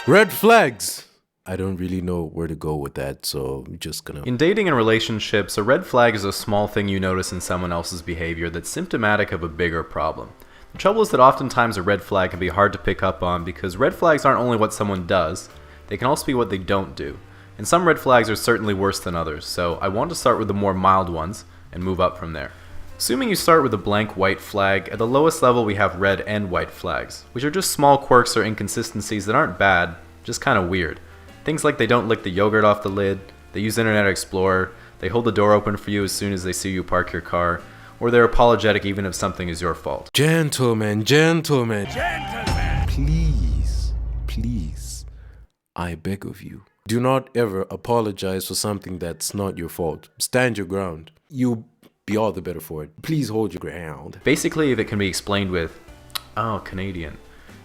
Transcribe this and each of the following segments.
Red flags. I don't really know where to go with that, so I'm just gonna... In dating and relationships, a red flag is a small thing you notice in someone else's behavior that's symptomatic of a bigger problem. The trouble is that oftentimes a red flag can be hard to pick up on because red flags aren't only what someone does, they can also be what they don't do. And some red flags are certainly worse than others, so I want to start with the more mild ones and move up from there. Assuming you start with a blank white flag, at the lowest level we have red and white flags, which are just small quirks or inconsistencies that aren't bad, just kind of weird. Things like they don't lick the yogurt off the lid, they use Internet Explorer, they hold the door open for you as soon as they see you park your car, or they're apologetic even if something is your fault. Gentlemen, gentlemen. Gentlemen! Please, I beg of you. Do not ever apologize for something that's not your fault. Stand your ground. You'll be all the better for it. Please hold your ground. Basically, if it can be explained with, oh, Canadian,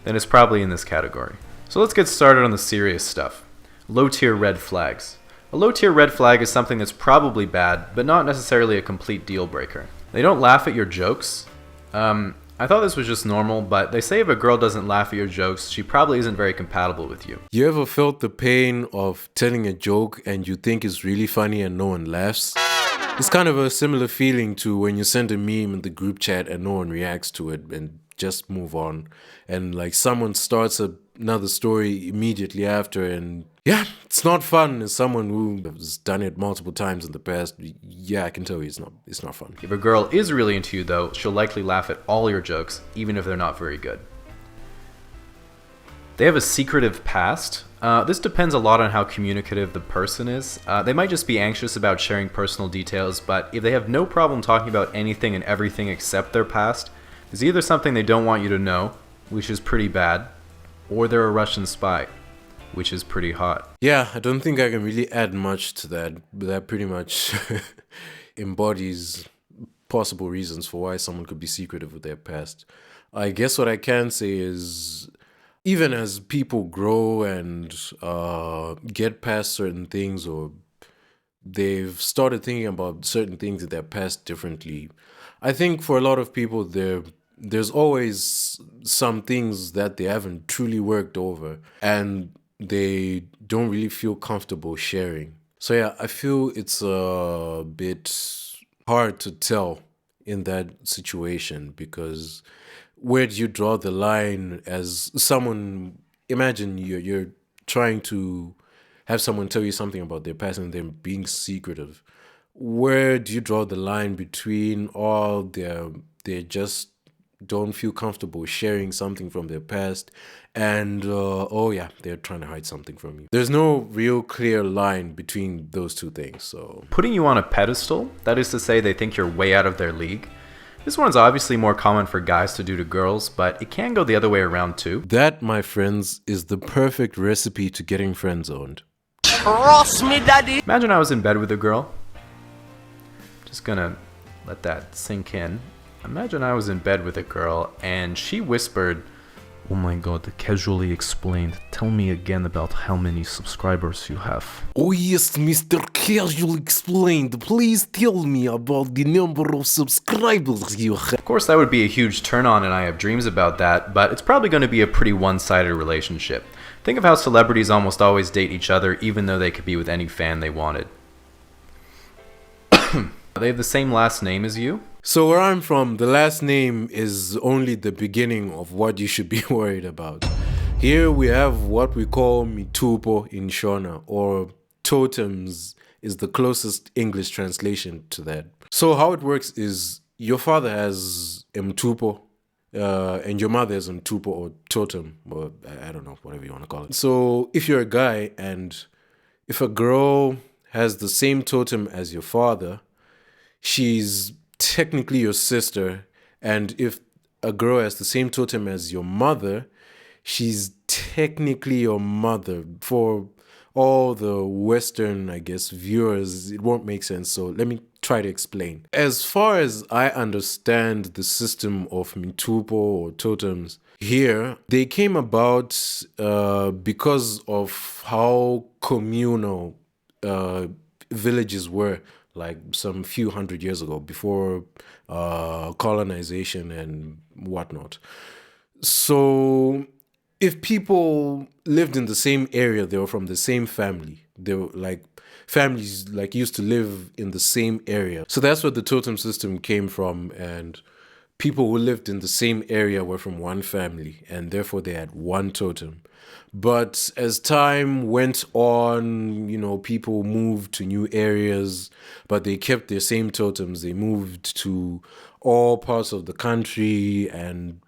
then it's probably in this category. So let's get started on the serious stuff. Low-tier red flags. A low-tier red flag is something that's probably bad, but not necessarily a complete deal breaker. They don't laugh at your jokes. I thought this was just normal, but they say if a girl doesn't laugh at your jokes, she probably isn't very compatible with you. You ever felt the pain of telling a joke and you think it's really funny and no one laughs? It's kind of a similar feeling to when you send a meme in the group chat and no one reacts to it and just move on. And like someone starts another story immediately after, and yeah, it's not fun. As someone who has done it multiple times in the past, yeah, I can tell you it's not fun. If a girl is really into you though, she'll likely laugh at all your jokes, even if they're not very good. They have a secretive past. This depends a lot on how communicative the person is. They might just be anxious about sharing personal details, but if they have no problem talking about anything and everything except their past, there's either something they don't want you to know, which is pretty bad, or they're a Russian spy, which is pretty hot. Yeah, I don't think I can really add much to that, but that pretty much embodies possible reasons for why someone could be secretive with their past. I guess what I can say is, even as people grow and get past certain things, or they've started thinking about certain things in their past differently, I think for a lot of people there's always some things that they haven't truly worked over and they don't really feel comfortable sharing. So yeah, I feel it's a bit hard to tell in that situation, because where do you draw the line as someone? Imagine you're trying to have someone tell you something about their past and them being secretive. Where do you draw the line between they just don't feel comfortable sharing something from their past and oh yeah, they're trying to hide something from you? There's no real clear line between those two things. So putting you on a pedestal, that is to say they think you're way out of their league. This one's obviously more common for guys to do to girls, but it can go the other way around too. That, my friends, is the perfect recipe to getting friend-zoned. Trust me, daddy. Imagine I was in bed with a girl. Just gonna let that sink in. Imagine I was in bed with a girl and she whispered, "Oh my god, casually explained. Tell me again about how many subscribers you have." Oh yes, Mr. Casual Explained. Please tell me about the number of subscribers you have. Of course, that would be a huge turn on and I have dreams about that, but it's probably going to be a pretty one-sided relationship. Think of how celebrities almost always date each other even though they could be with any fan they wanted. They have the same last name as you? So where I'm from, the last name is only the beginning of what you should be worried about. Here we have what we call mitupo in Shona, or totems is the closest English translation to that. So how it works is your father has a mtupo, and your mother has a mtupo or totem, or I don't know, whatever you want to call it. So if you're a guy and if a girl has the same totem as your father, she's technically your sister, and if a girl has the same totem as your mother, she's technically your mother. For all the Western, I guess, viewers, it won't make sense, so let me try to explain. As far as I understand the system of mitupo or totems here, they came about because of how communal villages were, like some few hundred years ago, before colonization and whatnot. So if people lived in the same area, they were from the same family. They were like families like used to live in the same area. So that's where the totem system came from, and people who lived in the same area were from one family, and therefore they had one totem. But as time went on, people moved to new areas, but they kept their same totems. They moved to all parts of the country, and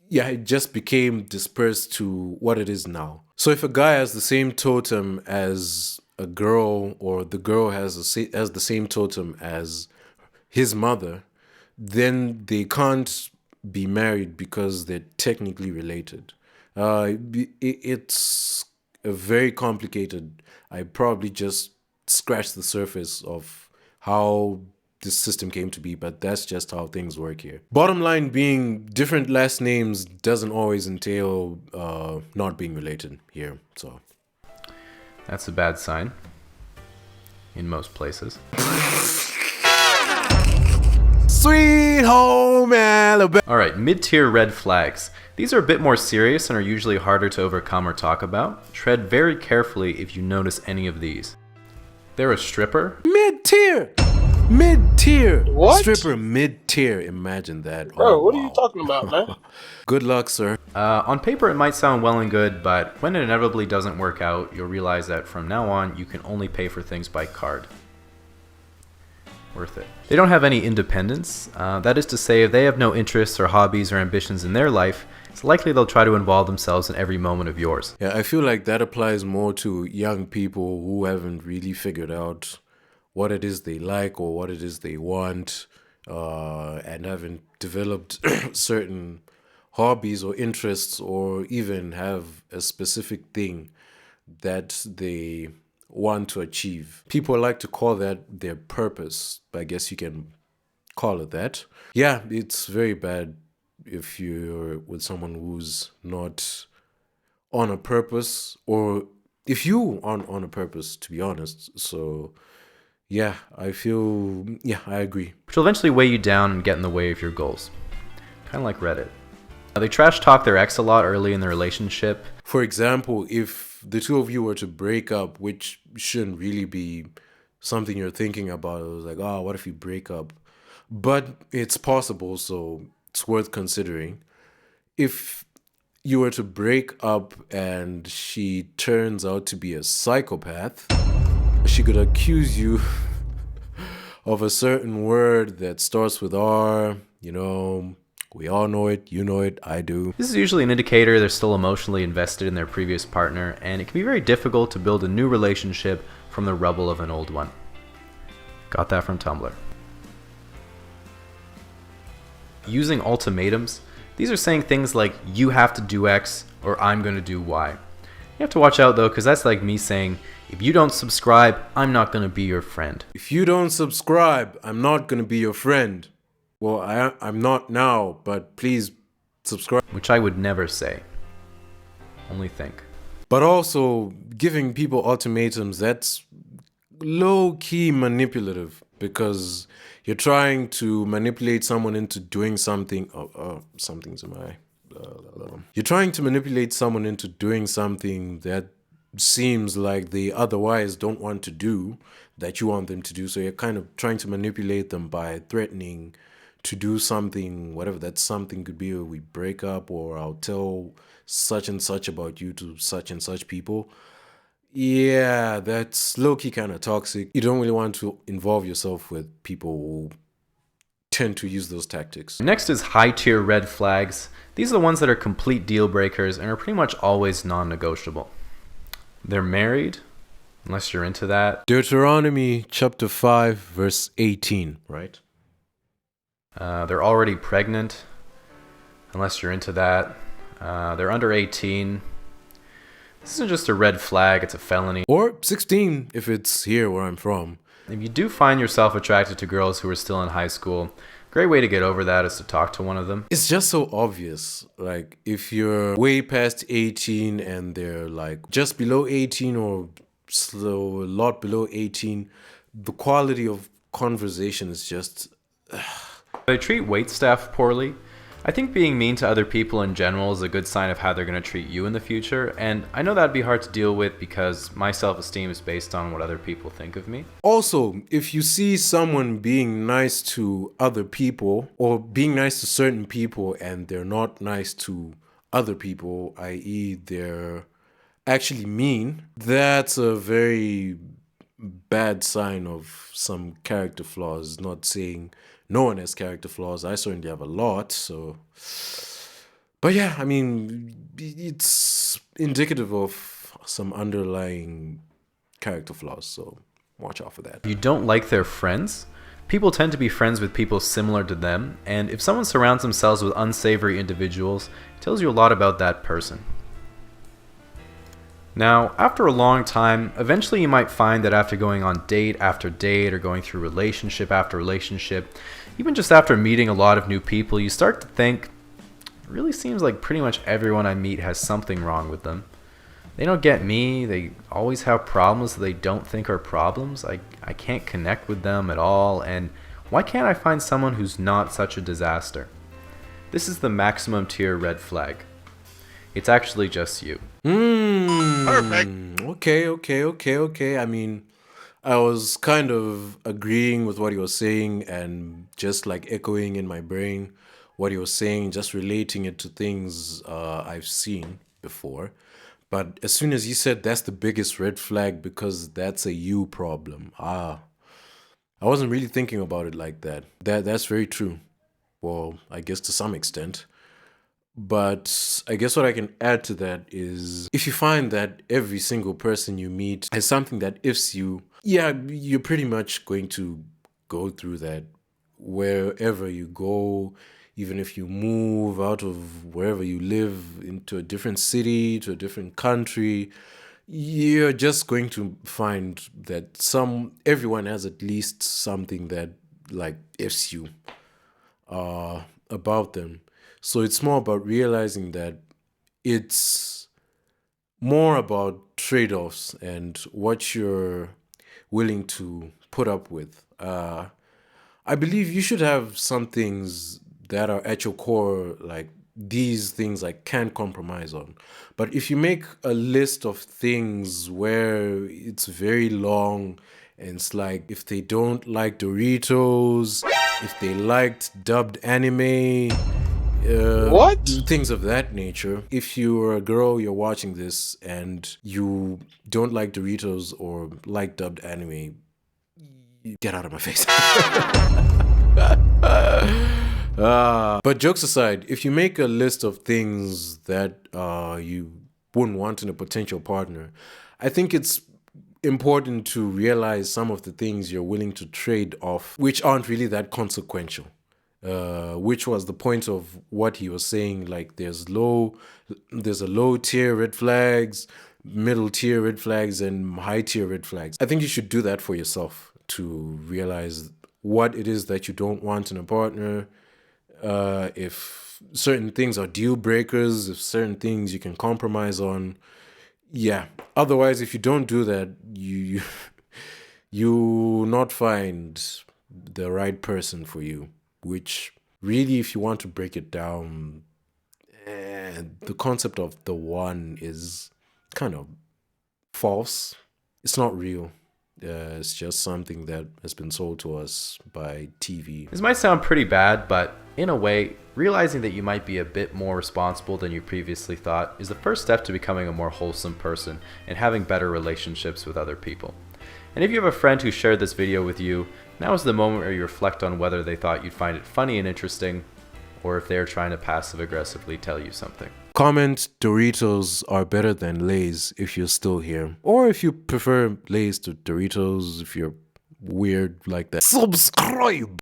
yeah, it just became dispersed to what it is now. So if a guy has the same totem as a girl, or the girl has the same totem as his mother, then they can't be married because they're technically related. It's a very complicated. I probably just scratched the surface of how this system came to be, but that's just how things work here. Bottom line being, different last names doesn't always entail not being related here. So That's a bad sign in most places. Sweet home Alabama. All right, mid-tier red flags. These are a bit more serious and are usually harder to overcome or talk about. Tread very carefully if you notice any of these. They're a stripper. Mid-tier. What? Stripper mid-tier. Imagine that. Bro, what are you talking about, man? Good luck, sir. On paper, it might sound well and good, but when it inevitably doesn't work out, you'll realize that from now on, you can only pay for things by card. Worth it. They don't have any independence. That is to say, if they have no interests or hobbies or ambitions in their life, it's likely they'll try to involve themselves in every moment of yours. Yeah, I feel like that applies more to young people who haven't really figured out what it is they like or what it is they want, and haven't developed certain hobbies or interests, or even have a specific thing that they want to achieve. People like to call that their purpose. I guess you can call it that. Yeah, it's very bad if you're with someone who's not on a purpose, or if you aren't on a purpose, to be honest. So yeah, I agree. Which will eventually weigh you down and get in the way of your goals. Kind of like Reddit. They trash talk their ex a lot early in the relationship. For example, if the two of you were to break up, which shouldn't really be something you're thinking about, it was like, oh, what if you break up? But it's possible, so it's worth considering. If you were to break up and she turns out to be a psychopath, she could accuse you of a certain word that starts with R, we all know it, you know it, I do. This is usually an indicator they're still emotionally invested in their previous partner, and it can be very difficult to build a new relationship from the rubble of an old one. Got that from Tumblr. Using ultimatums. These are saying things like, you have to do X or I'm going to do Y. You have to watch out though, because that's like me saying, if you don't subscribe, I'm not going to be your friend. If you don't subscribe, I'm not going to be your friend. Well, I'm not now, but please subscribe. Which I would never say. Only think. But also, giving people ultimatums, that's low-key manipulative, because you're trying to manipulate someone into doing something. You're trying to manipulate someone into doing something that seems like they otherwise don't want to do, that you want them to do. So you're kind of trying to manipulate them by threatening to do something, whatever that something could be. Or we break up, or I'll tell such and such about you to such and such people. Yeah, that's low-key kind of toxic. You don't really want to involve yourself with people who tend to use those tactics. Next is high-tier red flags. These are the ones that are complete deal breakers and are pretty much always non-negotiable. They're married, unless you're into that. Deuteronomy chapter 5, verse 18, right? They're already pregnant, unless you're into that. They're under 18. This isn't just a red flag, it's a felony. Or 16 if it's here where I'm from. If you do find yourself attracted to girls who are still in high school, a great way to get over that is to talk to one of them. It's just so obvious. Like, if you're way past 18 and they're like just below 18 or a lot below 18, the quality of conversation is just... They treat waitstaff poorly. I think being mean to other people in general is a good sign of how they're going to treat you in the future, and I know that'd be hard to deal with because my self-esteem is based on what other people think of me. Also, if you see someone being nice to other people or being nice to certain people and they're not nice to other people, i.e. they're actually mean, that's a very bad sign of some character flaws. Not saying no one has character flaws. I certainly have a lot, so... But yeah, I mean, it's indicative of some underlying character flaws, so watch out for that. If you don't like their friends, people tend to be friends with people similar to them, and if someone surrounds themselves with unsavory individuals, it tells you a lot about that person. Now, after a long time, eventually you might find that after going on date after date or going through relationship after relationship, even just after meeting a lot of new people, you start to think, it really seems like pretty much everyone I meet has something wrong with them. They don't get me, they always have problems that they don't think are problems, I can't connect with them at all, and why can't I find someone who's not such a disaster? This is the maximum tier red flag. It's actually just you. Perfect. Okay. I mean, I was kind of agreeing with what he was saying and just like echoing in my brain what he was saying, just relating it to things I've seen before. But as soon as he said that's the biggest red flag because that's a you problem. I wasn't really thinking about it like that. That's very true. Well, I guess to some extent. But I guess what I can add to that is if you find that every single person you meet has something that ifs you, yeah, you're pretty much going to go through that wherever you go, even if you move out of wherever you live into a different city, to a different country, you're just going to find that everyone has at least something that like ifs you about them. So it's more about realizing that it's more about trade-offs and what you're willing to put up with. I believe you should have some things that are at your core, like these things I can't compromise on. But if you make a list of things where it's very long and it's like if they don't like Doritos, if they liked dubbed anime... What? Things of that nature. If you're a girl, you're watching this and you don't like Doritos or like dubbed anime, get out of my face. But jokes aside, if you make a list of things that you wouldn't want in a potential partner, I think it's important to realize some of the things you're willing to trade off, which aren't really that consequential. Which was the point of what he was saying, like there's a low tier red flags, middle tier red flags, and high tier red flags. I think you should do that for yourself to realize what it is that you don't want in a partner, if certain things are deal breakers, if certain things you can compromise on. Yeah, otherwise if you don't do that, you not find the right person for you. Which really, if you want to break it down, the concept of the one is kind of false. It's not real. It's just something that has been sold to us by TV. This might sound pretty bad, but in a way, realizing that you might be a bit more responsible than you previously thought is the first step to becoming a more wholesome person and having better relationships with other people. And if you have a friend who shared this video with you, now is the moment where you reflect on whether they thought you'd find it funny and interesting, or if they're trying to passive-aggressively tell you something. Comment Doritos are better than Lay's if you're still here. Or if you prefer Lay's to Doritos, if you're weird like that. Subscribe!